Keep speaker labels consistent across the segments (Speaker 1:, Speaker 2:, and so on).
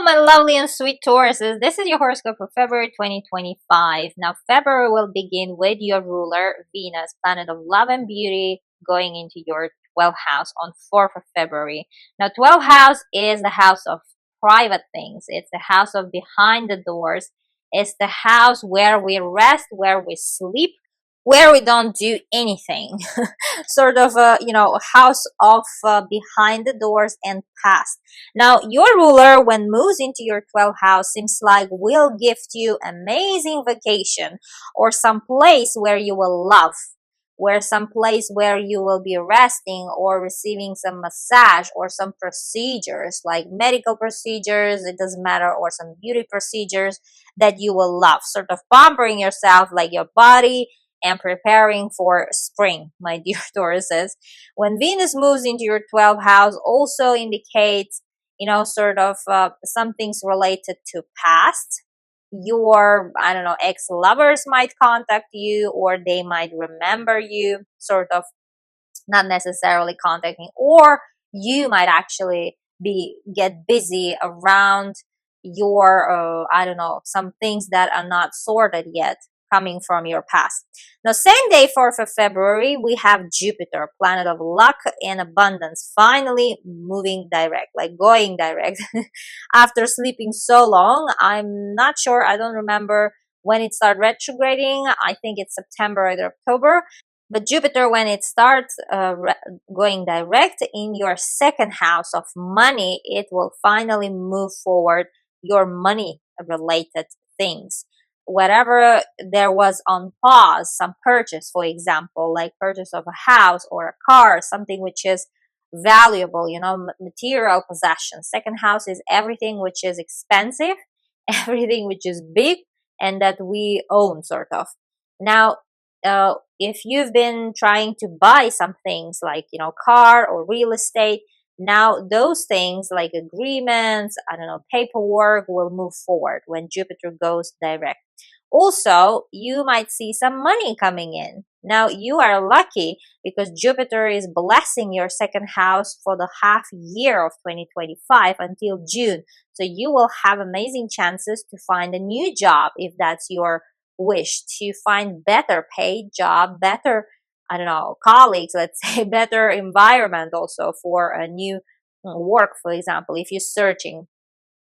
Speaker 1: my lovely and sweet Tauruses. This is your horoscope for February 2025. Now, February will begin with your ruler, Venus, planet of love and beauty, going into your 12th house on 4th of February. Now, 12th house is the house of private things. It's the house of behind the doors. It's the house where we rest, where we sleep, where we don't do anything. Sort of a house of behind the doors and past. Now your ruler, when moves into your 12th house, seems like will gift you amazing vacation or some place where you will love, where some place where you will be resting or receiving some massage or some procedures like medical procedures, it doesn't matter, or some beauty procedures that you will love, sort of pampering yourself, like your body, and preparing for spring, my dear Tauruses. When Venus moves into your 12th house, also indicates, sort of some things related to past. Your, I don't know, ex-lovers might contact you, or they might remember you, sort of, not necessarily contacting, or you might actually get busy around your I don't know, some things that are not sorted yet coming from your past. Now, same day, 4th of February, we have Jupiter, planet of luck and abundance, finally moving direct, like going direct. After sleeping so long, I'm not sure, I don't remember when it started retrograding. I think it's September or October. But Jupiter, when it starts going direct in your second house of money, it will finally move forward your money related things. Whatever there was on pause, some purchase, for example, like purchase of a house or a car, something which is valuable, material possessions. Second house is everything which is expensive, everything which is big, and that we own, sort of. Now, if you've been trying to buy some things like, car or real estate, now those things like agreements, I don't know, paperwork will move forward when Jupiter goes direct. Also, you might see some money coming in. Now, you are lucky because Jupiter is blessing your second house for the half year of 2025 until June. So you will have amazing chances to find a new job if that's your wish, to find better paid job, better, I don't know, colleagues, let's say, better environment also for a new work, for example, if you're searching.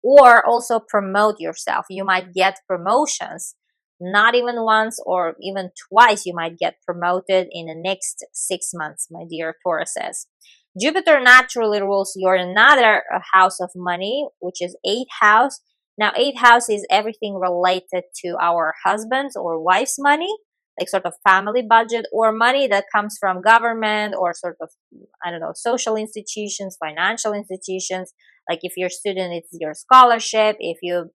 Speaker 1: Or also promote yourself. You might get promotions, not even once or even twice. You might get promoted in the next 6 months, my dear Tauruses. Jupiter naturally rules your another house of money, which is 8th house. Now, 8th house is everything related to our husband's or wife's money, like sort of family budget, or money that comes from government or sort of, I don't know, social institutions, financial institutions. Like if you're a student, it's your scholarship. If you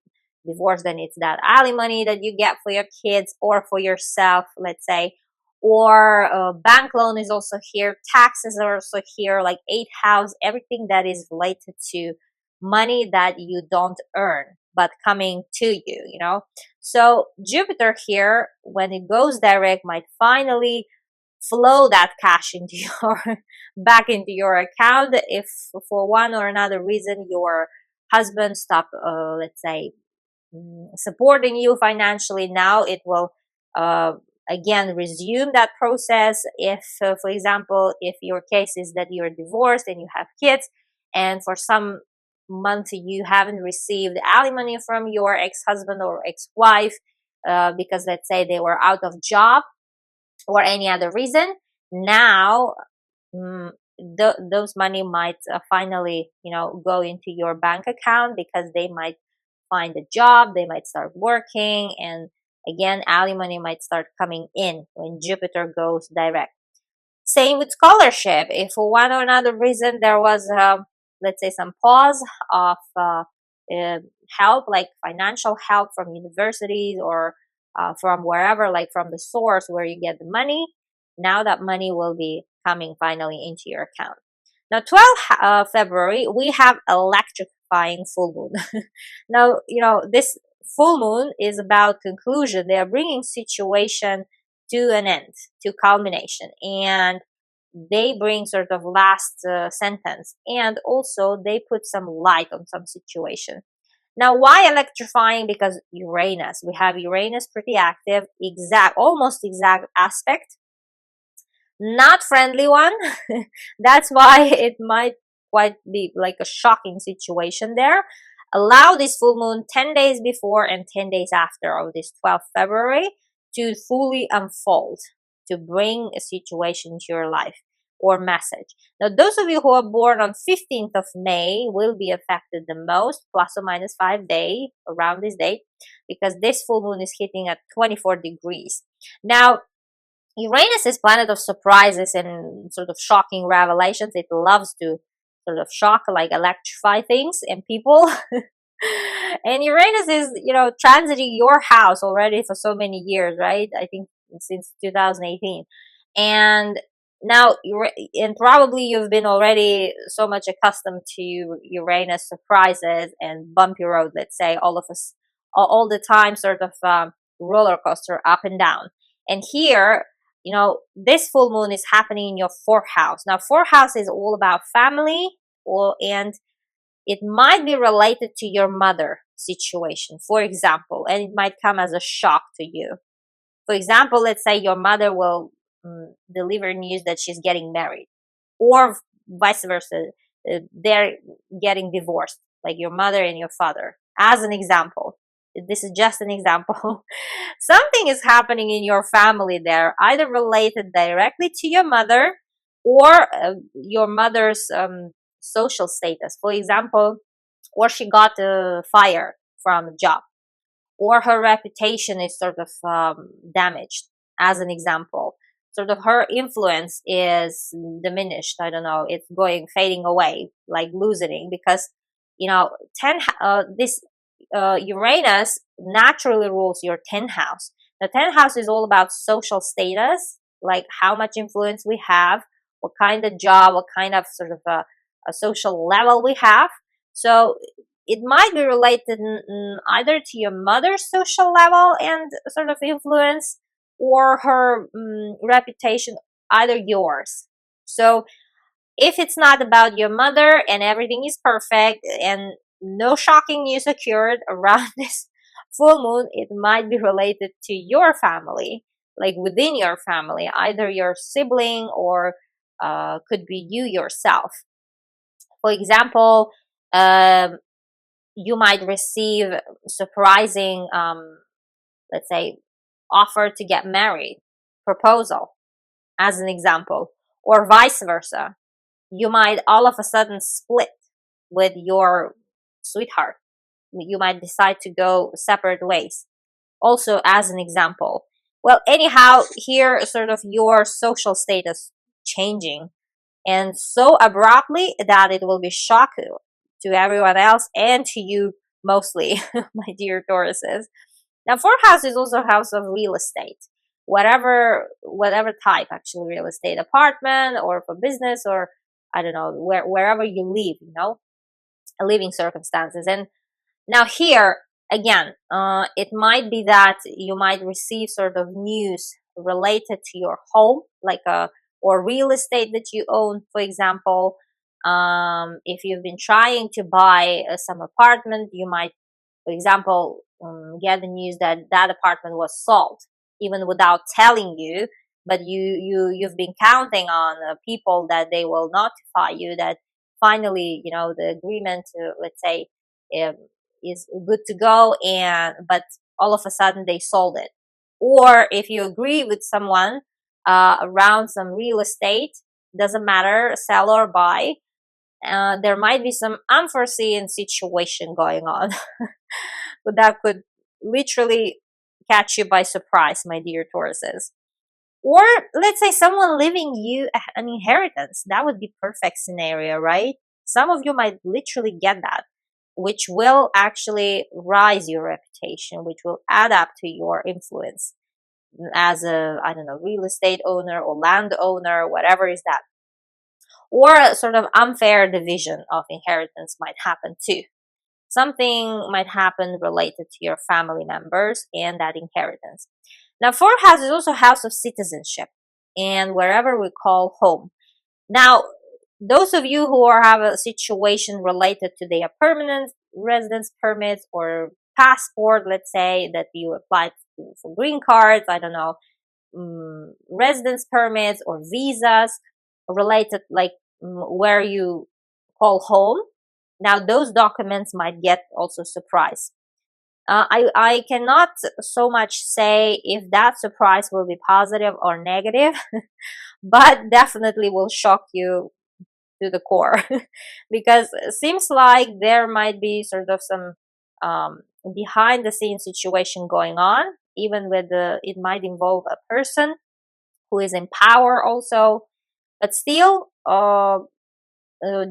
Speaker 1: divorce, then it's that alimony that you get for your kids or for yourself, let's say. Or bank loan is also here. Taxes are also here, like 8th house, everything that is related to money that you don't earn, but coming to you. So Jupiter here, when it goes direct, might finally flow that cash into your back into your account if for one or another reason your husband stop let's say supporting you financially. Now it will uh, again resume that process. If for example, if your case is that you're divorced and you have kids, and for some month you haven't received alimony from your ex-husband or ex-wife because let's say they were out of job or any other reason, now those money might finally go into your bank account because they might find a job, they might start working, and again alimony might start coming in when Jupiter goes direct. Same with scholarship. If for one or another reason there was let's say some pause of uh, help, like financial help from universities or from wherever, like from the source where you get the money, now that money will be coming finally into your account. Now, 12th February, we have electrifying full moon. Now, this full moon is about conclusion. They are bringing situation to an end, to culmination, and they bring sort of last sentence, and also they put some light on some situation. Now, why electrifying? Because Uranus. We have Uranus pretty active, almost exact aspect, not friendly one. That's why it might quite be like a shocking situation there. Allow this full moon 10 days before and 10 days after of this 12th February to fully unfold, to bring a situation into your life or message. Now, those of you who are born on 15th of May will be affected the most, plus or minus 5 days around this date, because this full moon is hitting at 24 degrees. Now, Uranus is planet of surprises and sort of shocking revelations. It loves to sort of shock, like electrify things and people. And Uranus is, transiting your house already for so many years, right? I think since 2018. And now, and probably you've been already so much accustomed to Uranus surprises and bumpy road, let's say, all of us, all the time, sort of roller coaster up and down. And here, this full moon is happening in your fourth house. Now, fourth house is all about family, and it might be related to your mother situation, for example, and it might come as a shock to you. For example, let's say your mother will deliver news that she's getting married, or vice versa, they're getting divorced, like your mother and your father, as an example. This is just an example. Something is happening in your family there, either related directly to your mother or your mother's social status. For example, or she got fired from a job, or her reputation is sort of damaged, as an example. Sort of her influence is diminished. I don't know, it's fading away, like loosening, because this Uranus naturally rules your 10th house. The 10th house is all about social status, like how much influence we have, what kind of job, what kind of sort of a social level we have. So it might be related either to your mother's social level and sort of influence, or her reputation, either yours. So if it's not about your mother and everything is perfect and no shocking news occurred around this full moon, it might be related to your family, like within your family, either your sibling or could be you yourself. For example, you might receive surprising, let's say, offer to get married, proposal, as an example, or vice versa. You might all of a sudden split with your sweetheart. You might decide to go separate ways, also as an example. Well, anyhow, here sort of your social status changing, and so abruptly that it will be shocking to everyone else and to you mostly, my dear Tauruses. Now, fourth house is also a house of real estate, whatever type, actually, real estate, apartment or for business, or I don't know, wherever you live, living circumstances. And now here again, it might be that you might receive sort of news related to your home, like or real estate that you own, for example. If you've been trying to buy some apartment, you might, for example, get the news that that apartment was sold, even without telling you. But you've been counting on people that they will notify you that finally, the agreement, let's say, is good to go, but all of a sudden they sold it. Or if you agree with someone around some real estate, doesn't matter, sell or buy, there might be some unforeseen situation going on, but that could literally catch you by surprise, my dear Tauruses. Or let's say someone leaving you an inheritance. That would be perfect scenario, right? Some of you might literally get that, which will actually rise your reputation, which will add up to your influence as a, I don't know, real estate owner or land owner, whatever is that. Or a sort of unfair division of inheritance might happen too. Something might happen related to your family members and that inheritance. Now, fourth house is also house of citizenship and wherever we call home. Now, those of you who have a situation related to their permanent residence permits or passport, let's say that you applied for green cards, I don't know, residence permits or visas related, like where you call home. Now those documents might get also surprise. I cannot so much say if that surprise will be positive or negative, but definitely will shock you to the core because it seems like there might be sort of some behind the scenes situation going on, even with it might involve a person who is in power also, but still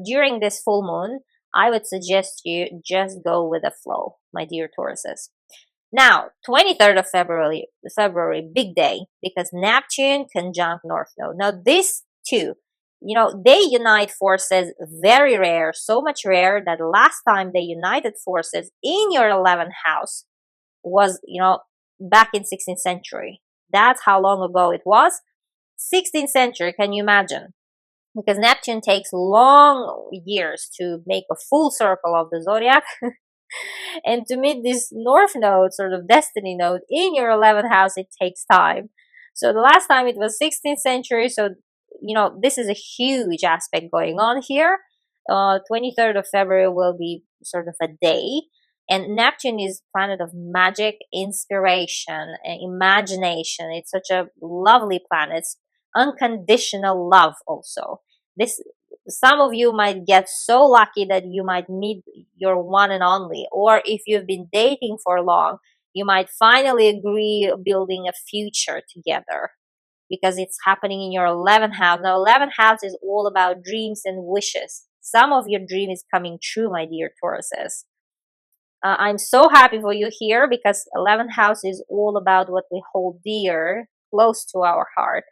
Speaker 1: during this full moon I would suggest you just go with the flow, my dear Tauruses. Now, 23rd of February, big day because Neptune conjunct North Node. Now, this two, they unite forces, very rare, so much rare that last time they united forces in your 11th house was, back in 16th century. That's how long ago it was. 16th century, can you imagine? Because Neptune takes long years to make a full circle of the zodiac. And to meet this north node, sort of destiny node in your 11th house, it takes time. So the last time it was 16th century. So, this is a huge aspect going on here. 23rd of February will be sort of a day. And Neptune is planet of magic, inspiration, and imagination. It's such a lovely planet. It's unconditional love also. This Some of you might get so lucky that you might meet your one and only, or if you've been dating for long, you might finally agree building a future together because it's happening in your 11th house. Now 11th house is all about dreams and wishes. Some of your dream is coming true, my dear Tauruses. I'm so happy for you here because 11th house is all about what we hold dear, close to our heart,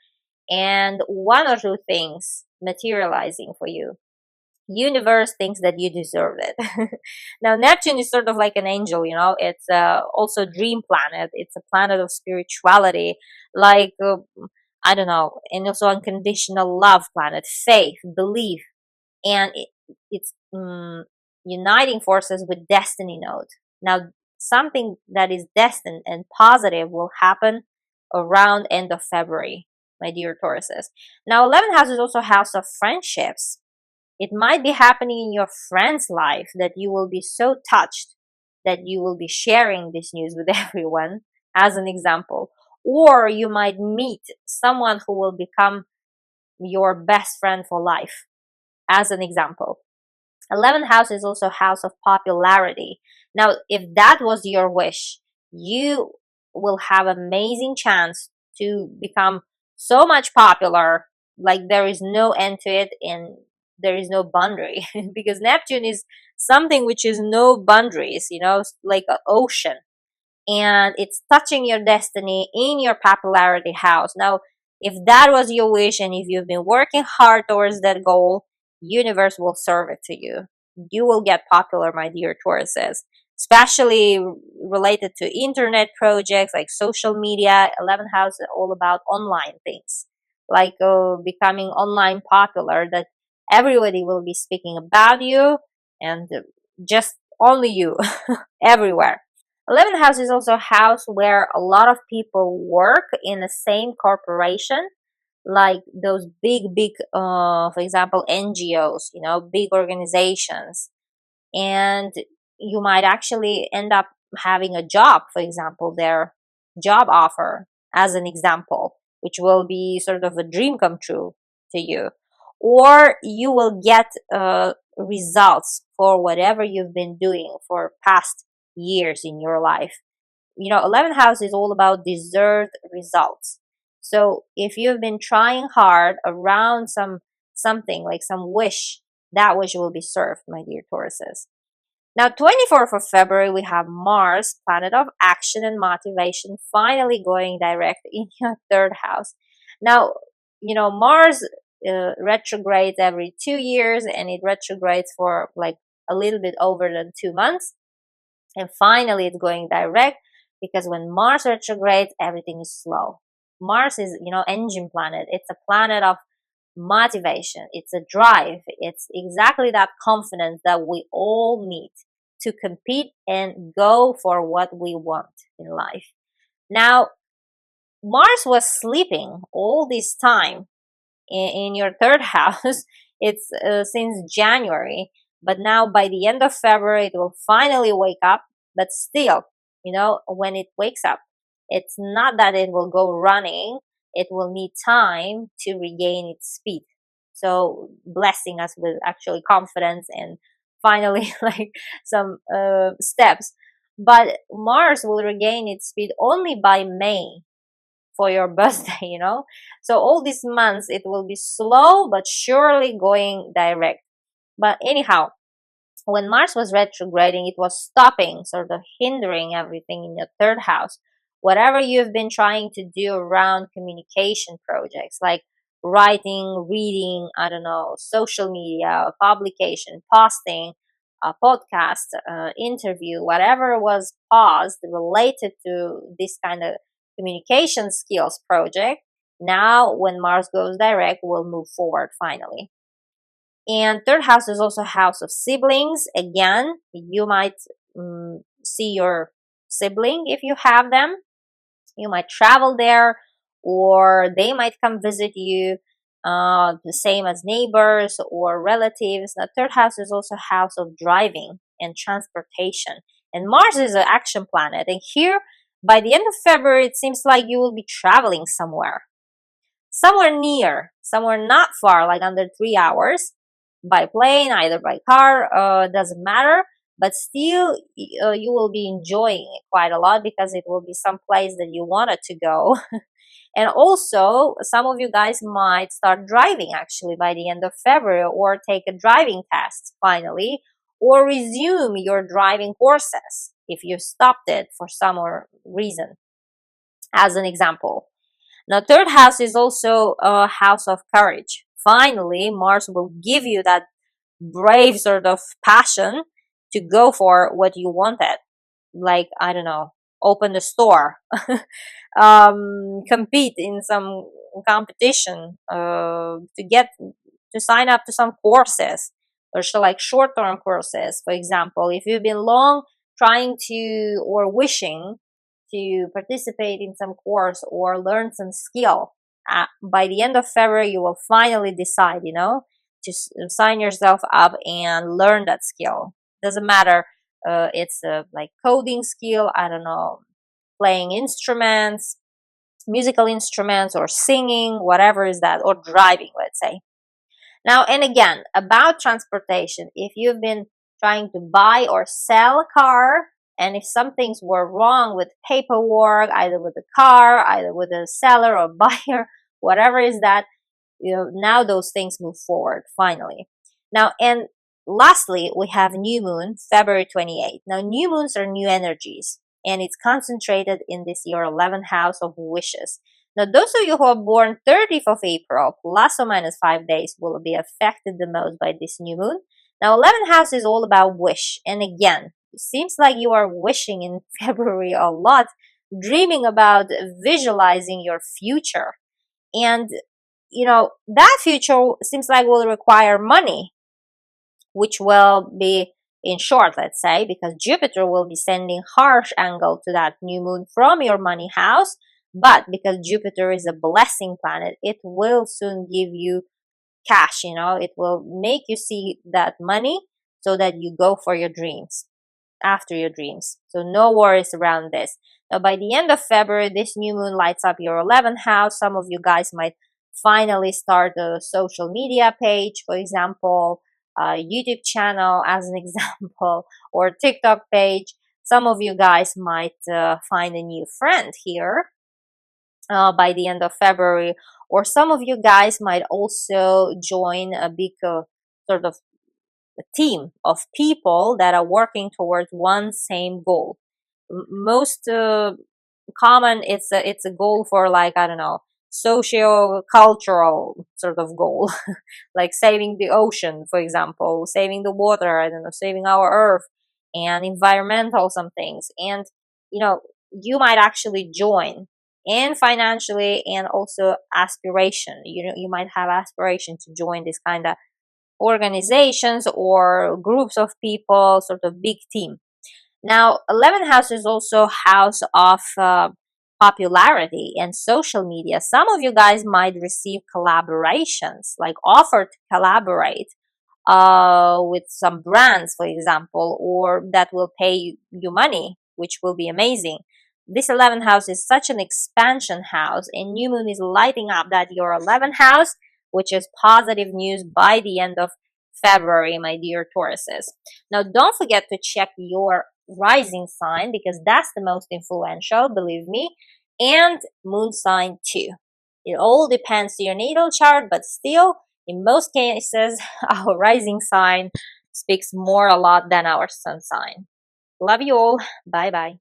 Speaker 1: and one or two things materializing for you. Universe thinks that you deserve it. Now Neptune is sort of like an angel, it's also dream planet. It's a planet of spirituality, like I don't know, and also unconditional love planet, faith, belief, and it's uniting forces with destiny node. Now something that is destined and positive will happen around end of February, my dear Tauruses. Now 11th house is also house of friendships. It might be happening in your friend's life that you will be so touched that you will be sharing this news with everyone, as an example. Or you might meet someone who will become your best friend for life, as an example. 11th house is also house of popularity. Now, if that was your wish, you will have amazing chance to become so much popular, like there is no end to it and there is no boundary because Neptune is something which is no boundaries, like an ocean, and it's touching your destiny in your popularity house. Now, if that was your wish and if you've been working hard towards that goal, universe will serve it to you. You will get popular, my dear Tauruses, especially related to internet projects like social media. 11th house is all about online things, like becoming online popular, that everybody will be speaking about you and just only you everywhere. 11th house is also a house where a lot of people work in the same corporation, like those big, for example, NGOs, big organizations. And you might actually end up having a job, for example, their job offer, as an example, which will be sort of a dream come true to you. Or you will get results for whatever you've been doing for past years in your life. 11th house is all about deserved results. So if you've been trying hard around something like some wish, that wish will be served, my dear Tauruses. Now, 24th of February, we have Mars, planet of action and motivation, finally going direct in your third house. Now, Mars retrogrades every 2 years, and it retrogrades for like a little bit over than 2 months. And finally, it's going direct because when Mars retrogrades, everything is slow. Mars is, engine planet. It's a planet of motivation. It's a drive. It's exactly that confidence that we all need to compete and go for what we want in life. Now, Mars was sleeping all this time in your third house. It's since January, but now by the end of February, it will finally wake up. But still, when it wakes up, it's not that it will go running. It will need time to regain its speed. So blessing us with actually confidence and finally like some steps. But Mars will regain its speed only by May for your birthday, So all these months it will be slow but surely going direct. But anyhow, when Mars was retrograding, it was stopping, sort of hindering everything in your third house. Whatever you've been trying to do around communication projects like writing, reading, I don't know, social media, publication, posting, a podcast, interview, whatever was paused related to this kind of communication skills project, now when Mars goes direct, will move forward finally. And third house is also house of siblings. Again, you might see your sibling if you have them. You might travel there, or they might come visit you. The same as neighbors or relatives. The third house is also house of driving and transportation. And Mars is an action planet. And here, by the end of February, it seems like you will be traveling somewhere near, somewhere not far, like under 3 hours, by plane, either by car, doesn't matter. But still, you will be enjoying it quite a lot because it will be some place that you wanted to go. And also, some of you guys might start driving actually by the end of February, or take a driving test finally, or resume your driving courses if you stopped it for some reason, as an example. Now, third house is also a house of courage. Finally, Mars will give you that brave sort of passion to go for what you wanted. Like, I don't know, open the store, compete in some competition, to sign up to some courses, or like short-term courses. For example, if you've been long trying to or wishing to participate in some course or learn some skill, by the end of February you will finally decide, to sign yourself up and learn that skill. Doesn't matter, it's like coding skill, I don't know, playing instruments, musical instruments, or singing, whatever is that, or driving, let's say. Now, and again, about transportation, if you've been trying to buy or sell a car, and if some things were wrong with paperwork, either with the car, either with the seller or buyer, whatever is that, now those things move forward finally. Now, and lastly, we have new moon, February 28th. Now, new moons are new energies, and it's concentrated in this your 11th house of wishes. Now, those of you who are born 30th of April, plus or minus 5 days, will be affected the most by this new moon. Now, 11th house is all about wish. And again, it seems like you are wishing in February a lot, dreaming about visualizing your future. And, that future seems like will require money, which will be in short, let's say, because Jupiter will be sending harsh angle to that new moon from your money house. But because Jupiter is a blessing planet, it will soon give you cash, it will make you see that money so that you go for your dreams, after your dreams. So no worries around this. Now, by the end of February, this new moon lights up your 11th house. Some of you guys might finally start a social media page, for example, a YouTube channel as an example, or TikTok page. Some of you guys might find a new friend here by the end of February, or some of you guys might also join a big sort of a team of people that are working towards one same goal. Most common, it's a goal for, like, I don't know, socio-cultural sort of goal, like saving the ocean, for example, saving the water, I don't know, saving our earth, and environmental some things. And you might actually join, and financially, and also aspiration. You might have aspiration to join this kind of organizations or groups of people, sort of big team. Now, 11th house is also house of popularity and social media. Some of you guys might receive collaborations, like offer to collaborate with some brands, for example, or that will pay you money, which will be amazing. This 11th house is such an expansion house, and new moon is lighting up that your 11th house, which is positive news by the end of February, my dear Tauruses. Now, don't forget to check your rising sign because that's the most influential, believe me, and moon sign too. It all depends to your natal chart, but still, in most cases, our rising sign speaks more a lot than our sun sign. Love you all. Bye bye.